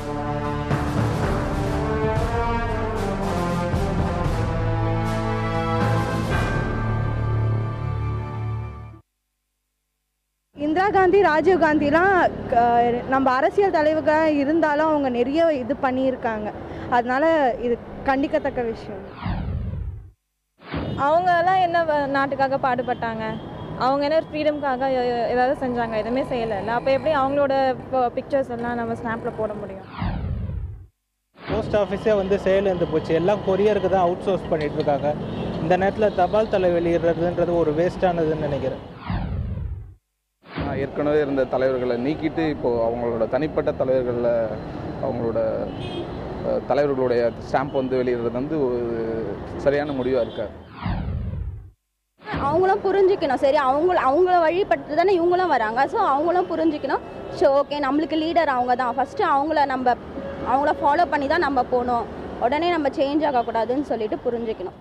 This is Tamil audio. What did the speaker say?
இந்திரா காந்தி, ராஜீவ் காந்திலாம் நம்ம அரசியல் தலைவர்களாக இருந்தாலும் அவங்க நிறைய இது பண்ணியிருக்காங்க. அதனால இது கண்டிக்கத்தக்க விஷயம். அவங்கெல்லாம் என்ன நாட்டுக்காக பாடுபட்டாங்க? அவங்க என்ன ஃப்ரீடம்காக ஏதாவது செஞ்சாங்க? எதுவுமே செய்யலைல்ல. அப்போ எப்படி அவங்களோட பிக்சர்ஸ் எல்லாம் நம்ம ஸ்னாப்பில் போட முடியும்? போஸ்ட் ஆஃபீஸே வந்து செயலிழந்து போச்சு. எல்லாம் கொரியருக்கு தான் அவுட் சோர்ஸ் பண்ணிட்டு இருக்காங்க. இந்த நேரத்தில் தபால் தலை வெளியிடுறதுன்றது ஒரு வேஸ்டானதுன்னு நினைக்கிறேன். ஏற்கனவே இருந்த தலைவர்களை நீக்கிட்டு இப்போது அவங்களோட தனிப்பட்ட தலைவர்களில் அவங்களோட தலைவர்களுடைய ஸ்டாம்ப் வந்து வெளியிடுறது வந்து ஒரு சரியான முடிவாக இருக்காது. அவங்களும் புரிஞ்சுக்கணும். சரி, அவங்கள வழிபட்டு தானே இவங்களும் வராங்க. ஸோ அவங்களும் புரிஞ்சுக்கணும். ஸோ ஓகே, நம்மளுக்கு லீடர் அவங்க தான். ஃபஸ்ட்டு அவங்கள ஃபாலோ பண்ணி தான் நம்ம போகணும். உடனே நம்ம சேஞ்ச் ஆகக்கூடாதுன்னு சொல்லிட்டு புரிஞ்சுக்கணும்.